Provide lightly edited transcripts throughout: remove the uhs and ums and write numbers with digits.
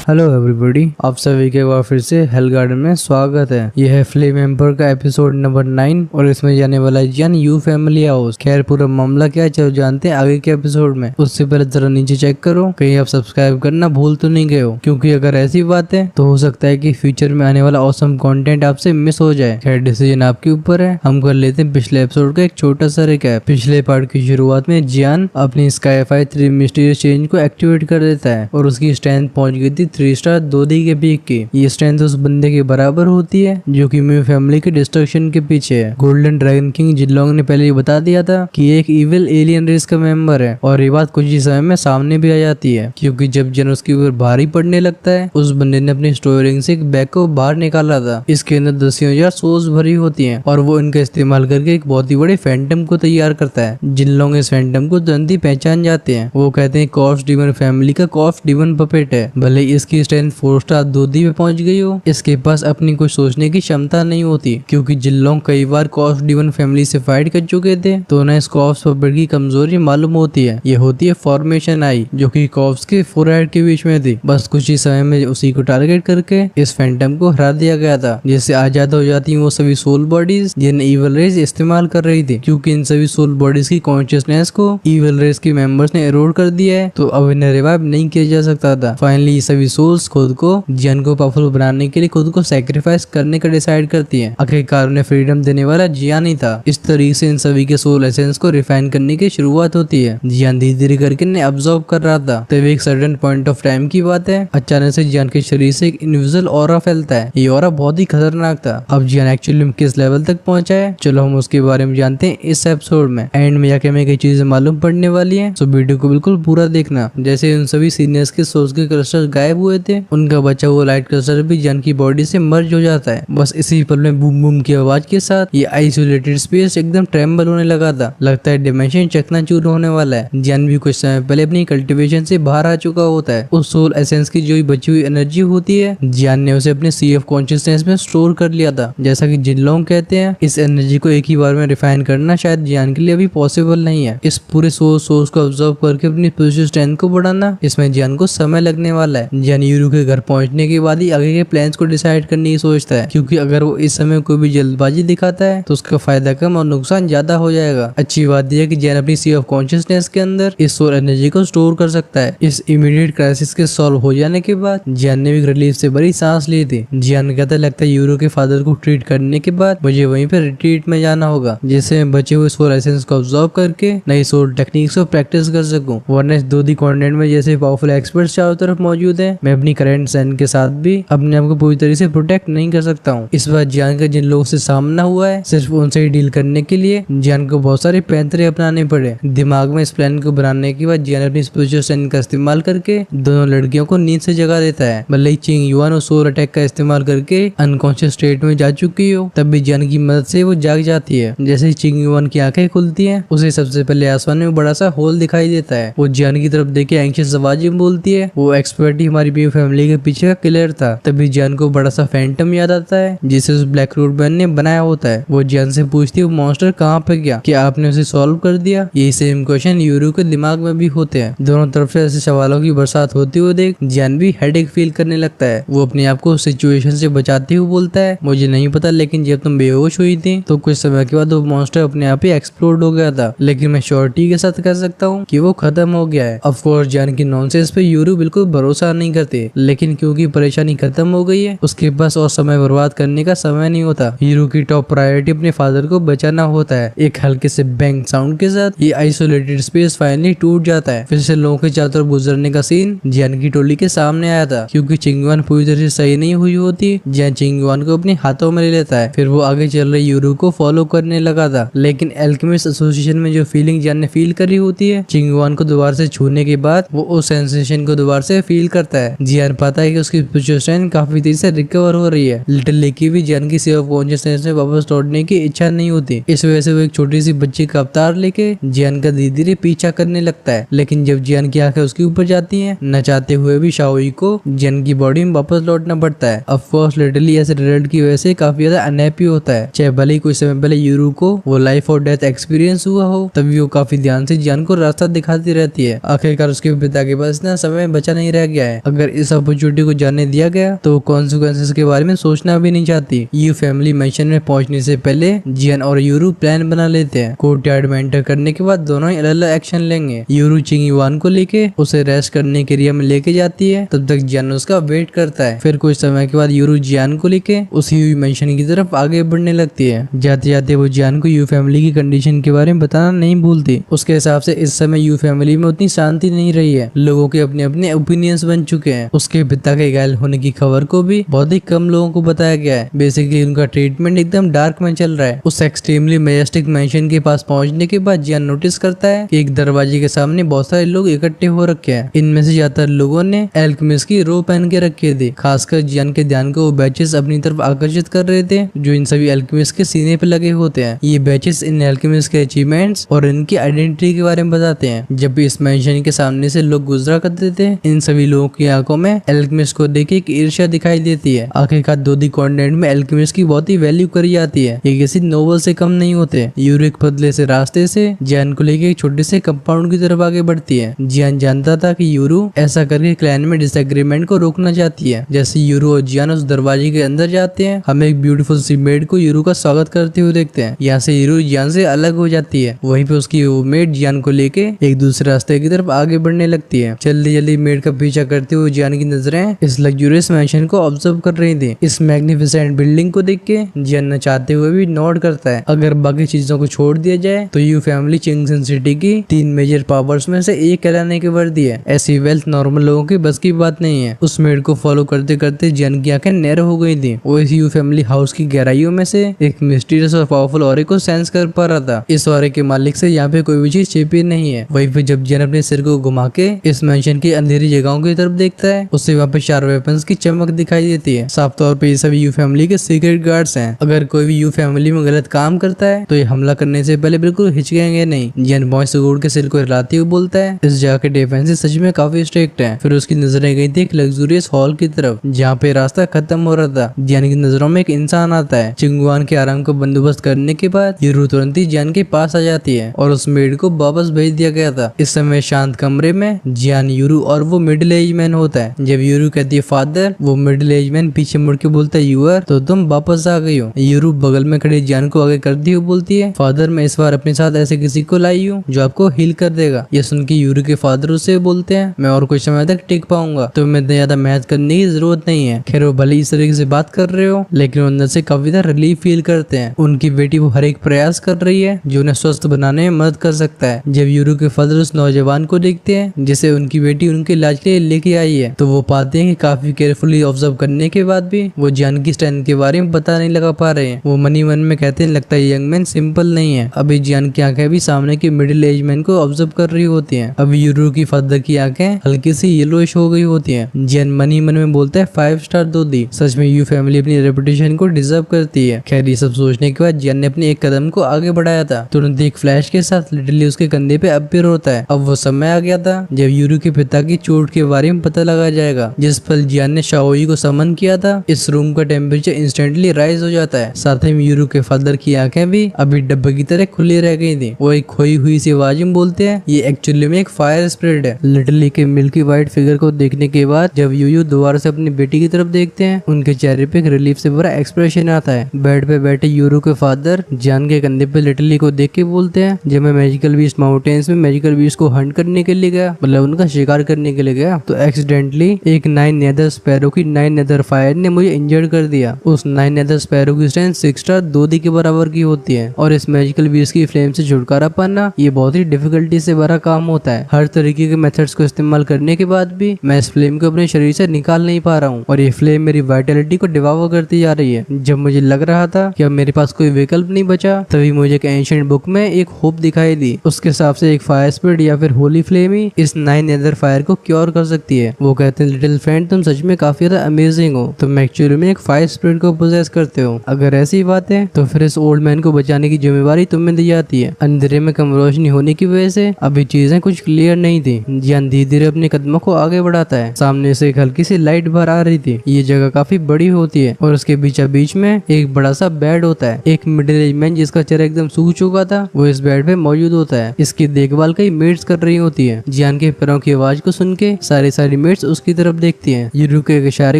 Hello everybody, आप सभी के बार फिर से हेल गार्डन में स्वागत है। यह है फ्लेम एम्पर का एपिसोड नंबर 9 और इसमें जाने वाला है जियान यू फैमिली हाउस। खैर पूरा मामला क्या है चलो जानते हैं आगे के एपिसोड में। उससे पहले जरा नीचे चेक करो कहीं आप सब्सक्राइब करना भूल तो नहीं गए हो, क्योंकि अगर ऐसी बात है तो हो सकता है कि फ्यूचर में आने वाला ऑसम कंटेंट आपसे मिस हो जाए। खैर डिसीजन आपके ऊपर है। हम कर लेते हैं पिछले एपिसोड का एक छोटा सा रिकैप। पिछले पार्ट की शुरुआत में जियान अपनी स्काईफाई 3 मिस्टीरियस चेंज को एक्टिवेट कर देता है और उसकी स्ट्रेंथ पहुंच गई थी 3 स्टार 2D के पीक की। ये स्ट्रेंथ उस बंदे के बराबर होती है जो कि म्यू फैमिली के डिस्ट्रक्शन के पीछे है। गोल्डन ड्रैगन किंग जिनलोंग ने पहले ही बता दिया था कि एक इविल एलियन रेस का मेंबर है और ये बात कुछ ही समय में सामने भी आ जाती है, क्योंकि जब जन उसके ऊपर भारी पड़ने लगता है उस बंदे ने अपनी स्टोरिंग से एक बैग को बाहर निकाला था। इसके अंदर 10,000 सोल्स भरी होती है और वो इनका इस्तेमाल करके एक बहुत ही बड़े फैंटम को तैयार करता है। जिनलोंग इस फैंटम को तुरंत ही पहचान जाते हैं। वो कहते हैं कॉर्प्स डीमन फैमिली का कॉर्प्स डीमन पपेट है। भले इसकी स्ट्रेंथ 4 स्टार 2D में पहुंच गई हो, इसके पास अपनी कुछ सोचने की क्षमता नहीं होती, क्योंकि जिनलोंग कई बार कॉर्प्स डीमन फैमिली से फाइट कर चुके थे तो उन्हें इस कॉर्प्स पपेट की कमजोरी मालूम होती है। ये होती है फॉर्मेशन आई, जो कि कॉर्प्स के फोरहेड के बीच में थी। बस कुछ ही समय में उसी को टारगेट करके इस फैंटम को हरा दिया गया था, जिससे आजाद हो जाती वो सभी सोल बॉडीज जिन्हें इविल रेस इस्तेमाल कर रही थी। क्योंकि इन सभी सोल बॉडीज की कॉन्शियसनेस को इविल रेस के मेंबर्स ने एरोड कर दिया है, तो अब इन्हें रिवाइव नहीं किया जा सकता था। फाइनली ये सभी सोल्स खुद को जियान को पावरफुल बनाने के लिए खुद को सैक्रिफाइस करने का डिसाइड करती है। आखिरकार उन्हें फ्रीडम देने वाला जियान ही था। इस तरीके से इन सभी के सोल एसेंस को रिफाइन करने की शुरुआत होती है। जियान धीरे धीरे करके इन्हें अब्सॉर्ब कर रहा था। तभी एक सर्टेन पॉइंट ऑफ टाइम की बात है, अचानक से जियान के शरीर से एक इनविजिबल ऑरा फैलता है। ये ऑरा बहुत ही खतरनाक था। अब जियान एक्चुअली में किस लेवल तक पहुंचा है चलो हम उसके बारे में जानते हैं इस एपिसोड में। एंड में जाके हमें कई चीजें मालूम पड़ने वाली है, तो वीडियो को बिल्कुल पूरा देखना। जैसे उन सभी सीनियर्स के सोल्स के क्लस्टर गायब हुए थे, उनका बचा हुआ लाइट क्लस्टर भी जियान की बॉडी से मर्ज हो जाता है। बस इसी पल में बूम बूम की आवाज के साथ ये आइसोलेटेड स्पेस एकदम ट्रेम्बल होने लगा था। लगता है डिमेंशन चकनाचूर होने वाला है। जियान भी कुछ समय पहले अपनी कल्टीवेशन से बाहर आ चुका होता है। उस सोल एसेंस की जो बची हुई एनर्जी होती है जियान ने उसे अपने सी ऑफ कॉन्शियसनेस में स्टोर कर लिया था। जैसा कि जिनलोंग कहते हैं, इस एनर्जी को एक ही बार में रिफाइन करना शायद जियान के लिए अभी पॉसिबल नहीं है। इस पूरे सोर्स को ऑब्जर्व करके अपनी पोजिटिव स्ट्रेंथ को बढ़ाना, इसमें जियान को समय लगने वाला है। जियान यूरू के घर पहुंचने के बाद ही आगे के प्लान्स को डिसाइड करने की सोचता है, क्योंकि अगर वो इस समय कोई भी जल्दबाजी दिखाता है तो उसका फायदा कम और नुकसान ज्यादा हो जाएगा। अच्छी बात यह है कि जियान अपनी सी ऑफ कॉन्शियसनेस के अंदर इस सोल एनर्जी को स्टोर कर सकता है। इस इमीडिएट क्राइसिस के सॉल्व हो जाने के बाद जियान ने भी रिलीफ से बड़ी सांस ली थी। जियान कहता लगता है यूरो के फादर को ट्रीट करने के बाद मुझे वहीं पर रिट्रीट में जाना होगा, जिससे मैं बचे हुए सोल एसेंस को ऑब्जर्व करके नई सोल टेक्निक्स को प्रैक्टिस कर सकूं। वरना इस 2D कॉन्टिनेंट में जैसे पावरफुल एक्सपर्ट्स चारों तरफ मौजूद है, मैं अपनी करंट सैन के साथ भी अपने आप को पूरी तरह से प्रोटेक्ट नहीं कर सकता हूँ। इस बार जियान का जिन लोगों से सामना हुआ है सिर्फ उनसे ही डील करने के लिए जियान को बहुत सारे पैंतरे अपनाने पड़े। दिमाग में इस प्लान को बनाने के बाद जियान अपनी स्पिरिचुअल सैन का इस्तेमाल करके दोनों लड़कियों को नींद से जगा देता है। भले चिंग युआन और सोल अटैक का इस्तेमाल करके अनकॉन्शियस स्टेट में जा चुकी हो, तब भी जियान की मदद से वो जाग जाती है। जैसे ही चिंग युआन की आंखें खुलती हैं, उसे सबसे पहले आसमान में बड़ा सा होल दिखाई देता है। वो जियान की तरफ देखे एंग्शियस आवाज में बोलती है, वो एक्सपर्ट ही हमारी म्यू फैमिली के पीछे का किलर था। तभी जियान को बड़ा सा फैंटम याद आता है जिसे उस ब्लैक रूट मैन ने बनाया होता है। वो जियान से पूछती है वो मॉन्स्टर कहाँ पे गया, क्या आपने उसे सॉल्व कर दिया? यही सेम क्वेश्चन यूरू के दिमाग में भी होते हैं। दोनों तरफ से ऐसे सवालों की बरसात होती हुई देख जियान भी हेडेक फील करने लगता है। वो अपने आप को सिचुएशन से बचाते हुए बोलता है, मुझे नहीं पता, लेकिन जब तुम बेहोश हुई थी तो कुछ समय के बाद वो मॉन्स्टर अपने आप ही एक्सप्लोड हो गया था, लेकिन मैं श्योरिटी के साथ कह सकता हूँ कि वो खत्म हो गया है। ऑफ कोर्स जियान की नॉनसेंस पे यूरू बिल्कुल भरोसा नहीं करते, लेकिन क्योंकि परेशानी खत्म हो गई है उसके पास और समय बर्बाद करने का समय नहीं होता। यूरू की टॉप प्रायोरिटी अपने फादर को बचाना होता है। एक हल्के से बैंग साउंड के साथ ये आइसोलेटेड स्पेस फाइनली टूट जाता है। फिर से लोगों के चारों तरफ गुजरने का सीन जियान की टोली के सामने आया था। क्योंकि चिंग युआन पूरी तरह से सही नहीं हुई होती, जियान चिंग युआन को अपने हाथों में ले लेता है। फिर वो आगे चल रहे यूरू को फॉलो करने लगा था, लेकिन एल्केमिस्ट एसोसिएशन में जो फीलिंग जियान ने फील करी होती है, चिंग युआन को दोबारा से छूने के बाद वो उस सेंसेशन को दोबारा से फील करता है। जियान पाता है कि उसकी स्पिरिचुअल स्ट्रेंथ काफी तेजी से रिकवर हो रही है। लिटिल लेकी भी जियान की सेल्फ कॉन्शियसनेस में वापस लौटने की इच्छा नहीं होती। इस वजह से वो एक छोटी सी बच्ची का अवतार लेके जियान का धीरे धीरे पीछा करने लगता है। लेकिन जब जियान की आंखें उसके ऊपर जाती हैं, न चाहते हुए भी शाओई को जियान की बॉडी में वापस लौटना पड़ता है। ऑफ कोर्स लिटरली ऐसे रिजल्ट की वजह से काफी ज्यादा अनहैप्पी होता है। चाहे भले ही कुछ समय पहले यूरू को वो लाइफ और डेथ एक्सपीरियंस हुआ हो, तभी वो काफी ध्यान से जियान को रास्ता दिखाती रहती है। आखिरकार उसके पिता के पास इतना समय बचा नहीं रह गया है। अगर इस अपॉर्चुनिटी को जाने दिया गया तो वो कॉन्सिक्वेंसेस के बारे में सोचना भी नहीं चाहती। यू फैमिली मैंशन में पहुंचने से पहले जियान और यूरू प्लान बना लेते हैं। कोर्टयार्ड में एंटर करने के बाद दोनों ही अलग अलग एक्शन लेंगे। यूरू चिंगीवान को लेके उसे रेस्ट करने के एरिया में लेके जाती है, तब तक जियान उसका वेट करता है। फिर कुछ समय के बाद यूरू जियान को लेके उसी यू मैंशन की तरफ आगे बढ़ने लगती है। जाते जाते वो जियान को यू फैमिली की कंडीशन के बारे में बताना नहीं भूलती। उसके हिसाब से इस समय यू फैमिली में उतनी शांति नहीं रही है, लोगों के अपने अपने ओपिनियंस बन चुके हैं। उसके पिता के घायल होने की खबर को भी बहुत ही कम लोगों को बताया गया है। बेसिकली उनका ट्रीटमेंट एकदम डार्क में चल रहा है। उस एक्सट्रीमली मैजेस्टिक मैंशन के पास पहुंचने के बाद जियान नोटिस करता है कि एक दरवाजे के सामने बहुत सारे लोग इकट्ठे हो रखे हैं। इनमें से ज्यादातर लोगों ने एल्केमिस्ट की रो पहन के रखे थे। खासकर जियान के ध्यान को वो बैचेस अपनी तरफ आकर्षित कर रहे थे जो इन सभी एल्केमिस्ट के सीने पे लगे होते हैं। ये बैचेस इन एल्केमिस्ट के अचीवमेंट्स और इनकी आइडेंटिटी के बारे में बताते हैं। जब भी इस मैंशन के सामने से लोग गुजरा करते थे, इन सभी लोगों की आंखों में एल्केमिस्ट को देख एक ईर्ष्या दिखाई देती है। आखिरकार दोदी कॉन्टिनेंट में एल्केमिस्ट की बहुत ही वैल्यू करी जाती है। ये किसी नोबल से कम नहीं होते। यूरू एक पतले से रास्ते से जियान को लेके एक छोटे से कंपाउंड की तरफ आगे बढ़ती है। जियान जानता था कि यूरू ऐसा करके क्लैन में डिसएग्रीमेंट को रोकना चाहती है। जैसे यूरू और जियान उस दरवाजे के अंदर जाते हैं, हम एक ब्यूटीफुल सी मेड को यूरू का स्वागत करते हुए देखते हैं। यहाँ से यूरू जियान से अलग हो जाती है। वहीं पे उसकी वो मेड जियान को लेके एक दूसरे रास्ते की तरफ आगे बढ़ने लगती है। जल्दी जल्दी मेड का पीछा करते हुए जियान की नजरें इस लग्जूरियस मैंशन को ऑब्जर्व कर रही थी। इस मैग्निफिसेंट बिल्डिंग को देख के जियान चाहते हुए भी नोट करता है। अगर बाकी चीजों को छोड़ दिया जाए तो यू फैमिली चिंगसन सिटी की 3 मेजर पावर्स में से एक कहलाने की वर्दी है। ऐसी वेल्थ नॉर्मल लोगों की बस की बात नहीं है। उस मेड को फॉलो करते करते जियान की आंखें नैरो हो गई थी। वो इस यू फैमिली हाउस की गहराइयों में से एक मिस्टीरियस और पावरफुल ऑरे को सेंस कर पा रहा था। इस ऑरे के मालिक से यहाँ पे कोई भी चीज छिपी नहीं है। वहीं पे जब जियान अपने सिर को घुमा के इस मैंशन की अंधेरी जगहों की तरफ देखता है, उससे वहाँ पे 4 वेपन्स की चमक दिखाई देती है। साफ तौर पे ये सभी यू फैमिली के सीक्रेट गार्ड्स हैं। अगर कोई भी यू फैमिली में गलत काम करता है तो ये हमला करने से पहले बिल्कुल हिचकेंगे नहीं। जियान बॉयस के सिर को हिलाते हुए बोलता है, इस जगह के डिफेंस सच में काफी स्ट्रिक्ट है। फिर उसकी नजरें गई थी एक लग्जूरियस हॉल की तरफ जहाँ पे रास्ता खत्म हो रहा था। जियान की नजरों में एक इंसान आता है। चिंगुआन के आराम को बंदोबस्त करने के बाद यूरू तुरंत ही जियान के पास आ जाती है और उस मेड को वापस भेज दिया गया था। इस समय शांत कमरे में जियान, यूरू और वो मिडिल एज मैन होता है। जब यूरू कहती है फादर, वो मिडिल एज मैन पीछे मुड़ के बोलता है यूर, तो तुम वापस आ गई हो। यूरू बगल में खड़े जियान को आगे करती हुई बोलती है, फादर मैं इस बार अपने साथ ऐसे किसी को लाई हूँ जो आपको हील कर देगा। ये सुन के यूरू के फादर उससे बोलते हैं, मैं और कुछ समय तक टिक पाऊंगा, तो मैं ज्यादा मेहनत करने की जरूरत नहीं है। खैर वो भले इस तरीके से बात कर रहे हो, लेकिन अंदर से काफी ज्यादा रिलीफ फील करते हैं। उनकी बेटी वो हर एक प्रयास कर रही है जो उन्हें स्वस्थ बनाने में मदद कर सकता है। जब यूरू के फादर उस नौजवान को देखते हैं जिसे उनकी बेटी उनके इलाज के लिए लेके आई है, तो वो पाते हैं कि काफी केयरफुली ऑब्जर्व करने के बाद भी वो जियान की स्ट्रेंथ के बारे में पता नहीं लगा पा रहे हैं। वो मनी मन में कहते हैं, लगता है यंग मैन सिंपल नहीं है। अभी जियान की आंखें भी सामने के मिडिल एज मैन को ऑब्जर्व कर रही होती हैं। अभी यूरू की फादर की आंखें हल्की सी येलोइश हो गई होती हैं। जियान मनी मन में बोलता है 5 स्टार दो दी। सच में यू फैमिली अपनी रेपुटेशन को डिजर्व करती है। खैर ये सब सोचने के बाद जियान ने अपने एक कदम को आगे बढ़ाया था। तुरंत एक फ्लैश के साथ लिटरली उसके कंधे पे अपीयर होता है। अब वो समय आ गया था जब यूरू के पिता की चोट के बारे में पता लगाया जाएगा। जिस पल जियान ने शाओई को समन किया था, इस रूम का टेम्परेचर इंस्टेंटली राइज हो जाता है। साथ ही यूरू के फादर की आंखें भी अभी डब्बे की तरह खुली रह गई थी। वो एक खोई हुई सी आवाज में बोलते हैं, ये एक्चुअली में एक फायर स्पिरिट है। लिटरली के मिल्की व्हाइट फिगर को देखने के बाद जब यूयू दोबारा से अपनी बेटी की तरफ देखते हैं, उनके चेहरे पे एक रिलीफ से भरा एक्सप्रेशन आता है। बेड पे बैठे यूरू के फादर जियान के कंधे पे लिटरली को देख के बोलते हैं, जब मैं मैजिकल बीस्ट माउंटेन्स में मैजिकल बीस्ट को हंट करने के लिए गया, मतलब उनका शिकार करने के लिए गया, तो एक्सीडेंटली एक 9 नेदर स्पैरो की 9 नेदर फायर ने मुझे इंजर्ड कर दिया। उस 9 नेदर स्पैरो की स्ट्रेंथ 6 स्टार 2 दी के बराबर की होती है और इस मैजिकल बीस्ट की फ्लेम से छुटकारा पाना ये बहुत ही डिफिकल्टी से भरा काम होता है। हर तरीके के मेथड्स को इस्तेमाल करने के बाद भी मैं इस फ्लेम को अपने शरीर से निकाल नहीं पा रहा हूँ और ये फ्लेम मेरी वाइटलिटी को डिवावर करती जा रही है। जब मुझे लग रहा था कि अब मेरे पास कोई विकल्प नहीं बचा, तभी मुझे एक एंशिएंट बुक में एक होप दिखाई दी। उसके हिसाब से एक फायर स्पिरिट या फिर होली फ्लेम ही इस 9 नेदर फायर को क्योर कर सकती है। वो कहते हैं, लिटिल फ्रेंड तुम सच में काफी ज्यादा अमेजिंग हो, तुम एक्चुअली में एक फायर स्पिरिट को पोजेस करते हो। अगर ऐसी बात है तो फिर इस ओल्ड मैन को बचाने की जिम्मेवारी तुम्हें दी जाती है। अंधेरे में कम रोशनी होने की वजह से अभी चीजें कुछ क्लियर नहीं थी। जियान धीरे धीरे अपने कदमों को आगे बढ़ाता है। सामने से एक हल्की सी लाइट बाहर आ रही थी। ये जगह काफी बड़ी होती है और उसके बीचा बीच में एक बड़ा सा बेड होता है। एक मिडिल एज मैन जिसका चेहरा एकदम सूख चुका था, वो इस बेड पे मौजूद होता है। इसकी देखभाल कई मेड्स कर रही होती है। जियान के पैरों की आवाज को सुन के सारी टीममेट्स उसकी तरफ देखती हैं। यूरू के इशारे